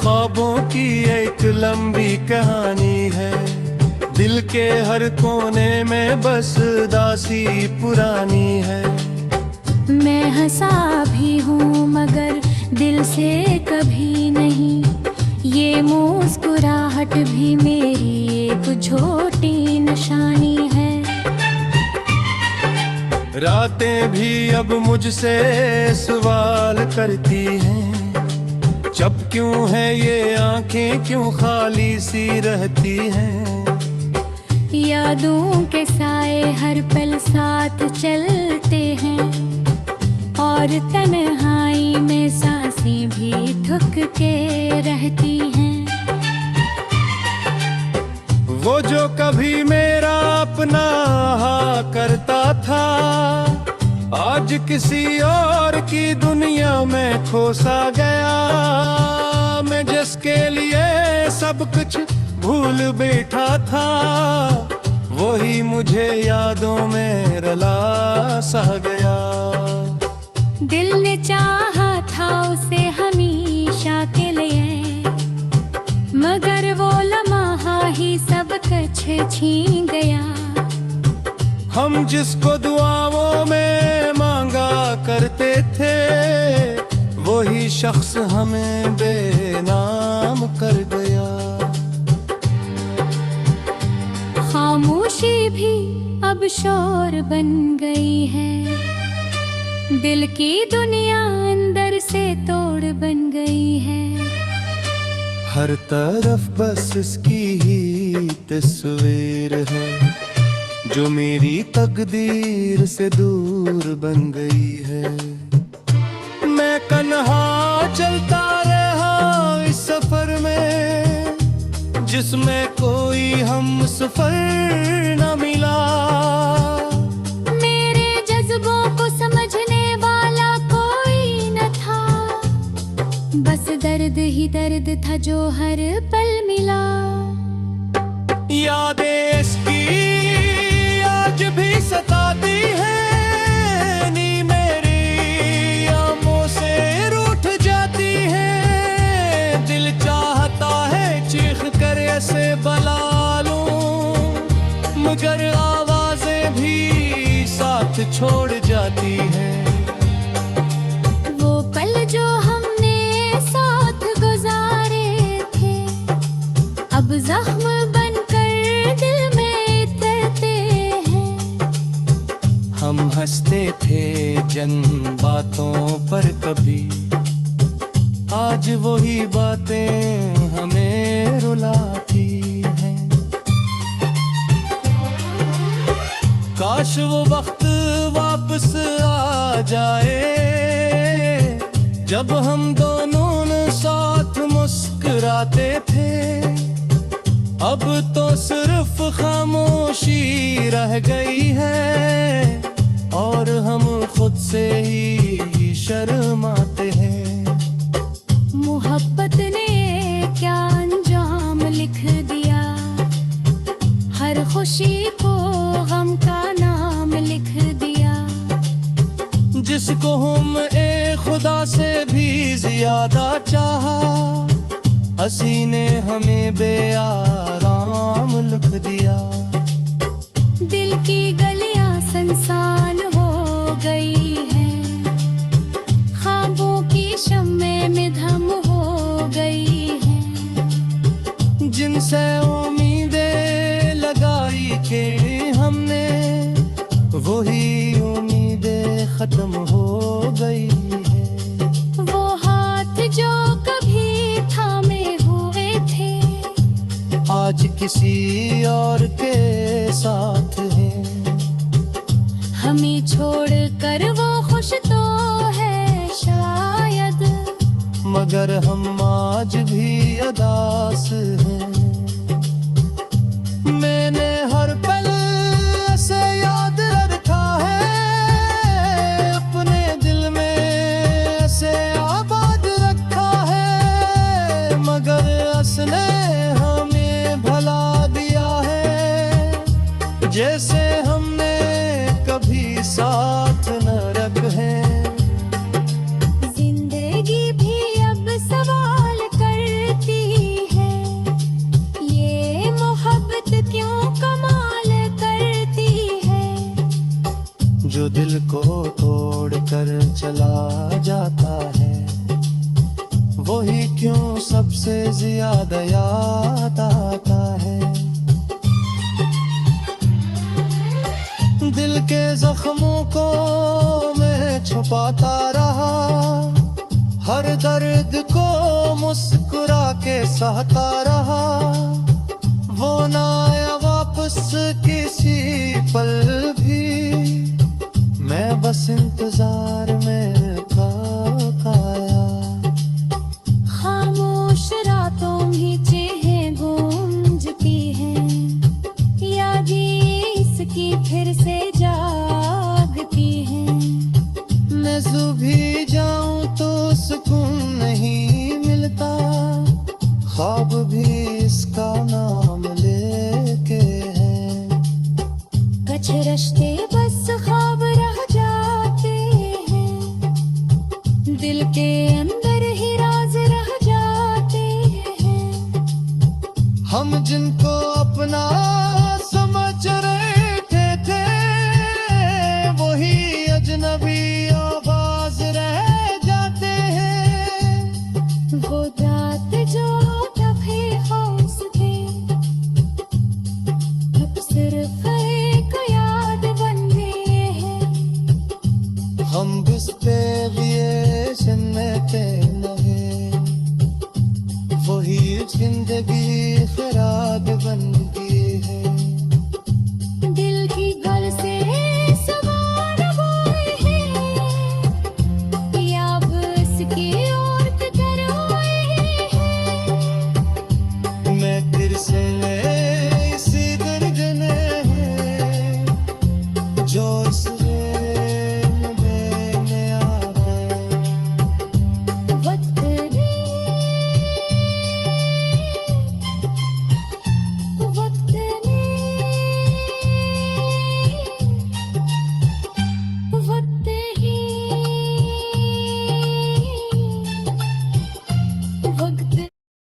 ख्वाबों की एक लंबी कहानी है, दिल के हर कोने में बस दासी पुरानी है। मैं हंसा भी हूँ मगर दिल से कभी नहीं, ये मुस्कुराहट भी मेरी एक छोटी निशानी है। रातें भी अब मुझसे सवाल करती हैं, जब क्यों है ये आंखें क्यों खाली सी रहती हैं। यादों के साए हर पल साथ चलते हैं, और तन्हाई में सांसें भी ठुक के रहती हैं। वो जो कभी मेरा अपना करता था, आज किसी और की दुनिया में खोसा गया। मैं जिसके लिए सब कुछ भूल बैठा था, वही मुझे यादों में रुला सा गया। दिल ने चाहा था उसे हमेशा के लिए, मगर वो लम्हा ही सब कुछ छीन गया। हम जिसको दुआओं में मांगा करते थे, वही शख्स हमें बेनाम कर गया। खामोशी भी अब शोर बन गई है, दिल की दुनिया अंदर से तोड़ बन गई है। हर तरफ बस इसकी ही तस्वीर है, जो मेरी तकदीर से दूर बन गई है। मैं कन्हा चलता रहा इस सफर में, जिसमें कोई हम सफर न मिला। मेरे जज्बों को समझने वाला कोई न था, बस दर्द ही दर्द था जो हर पल मिला। यादें इसकी आज भी सताती है, नी मेरी आंखों से रूठ जाती है। दिल चाहता है चीख कर ऐसे बला लूं, मगर आवाजें भी साथ छोड़ जाती हैं। वो पल जो हमने साथ गुजारे थे, अब जख्म हम हंसते थे जन बातों पर कभी, आज वही बातें हमें रुलाती हैं। काश वो वक्त वापस आ जाए, जब हम दोनों साथ मुस्कुराते थे। अब तो सिर्फ खामोशी रह गई है, और हम खुद से ही शर्माते हैं। मोहब्बत ने क्या अंजाम लिख दिया, हर खुशी को गम का नाम लिख दिया। जिसको हम एक खुदा से भी ज्यादा चाहा, हंसी ने हमें बेआराम लिख दिया। दिल की गलियां सुनसान हो गई है, ख्वाबों की शम्में में धम हो गई है। जिनसे उम्मीदें लगाई थी हमने, वही उम्मीदें खत्म हो गई है। वो हाथ जो कभी थामे हुए थे, आज किसी और के साथ है। हमें छोड़ कर वो खुश तो है शायद, मगर हम आज भी अदास हैं। मैंने हर पल से याद रखा है, अपने दिल में से आबाद रखा है। मगर असने हमें भला दिया है, जैसे हमने कभी साथ न रखे। जिंदगी भी अब सवाल कर से ज्यादा याद आता है। दिल के जख्मों को मैं छुपाता रहा, हर दर्द को मुस्कुरा के सहता रहा। वो ना आया वापस किसी पल भी, मैं बस इंतजार में खाया। खामोश रातों में चेहरे गूंजती हैं, यादें इसकी फिर से जागती हैं। मैं भी जाऊं तो सुकून नहीं मिलता, ख्वाब भी इसका नाम लेके हैं। कुछ रिश्ते बस ख्वाब रह जाते हैं, दिल के अंदर ही राज रह जाते हैं। हम जिनको अपना समझ रहे थे वही अजनबी आवाज रह जाते हैं। वो रात जो तभी हौस थे, अब सिर्फ एक याद बन गए हैं। हम बिस पे ये जन्नते लगे, वही जिंदगी खराब बन गई है।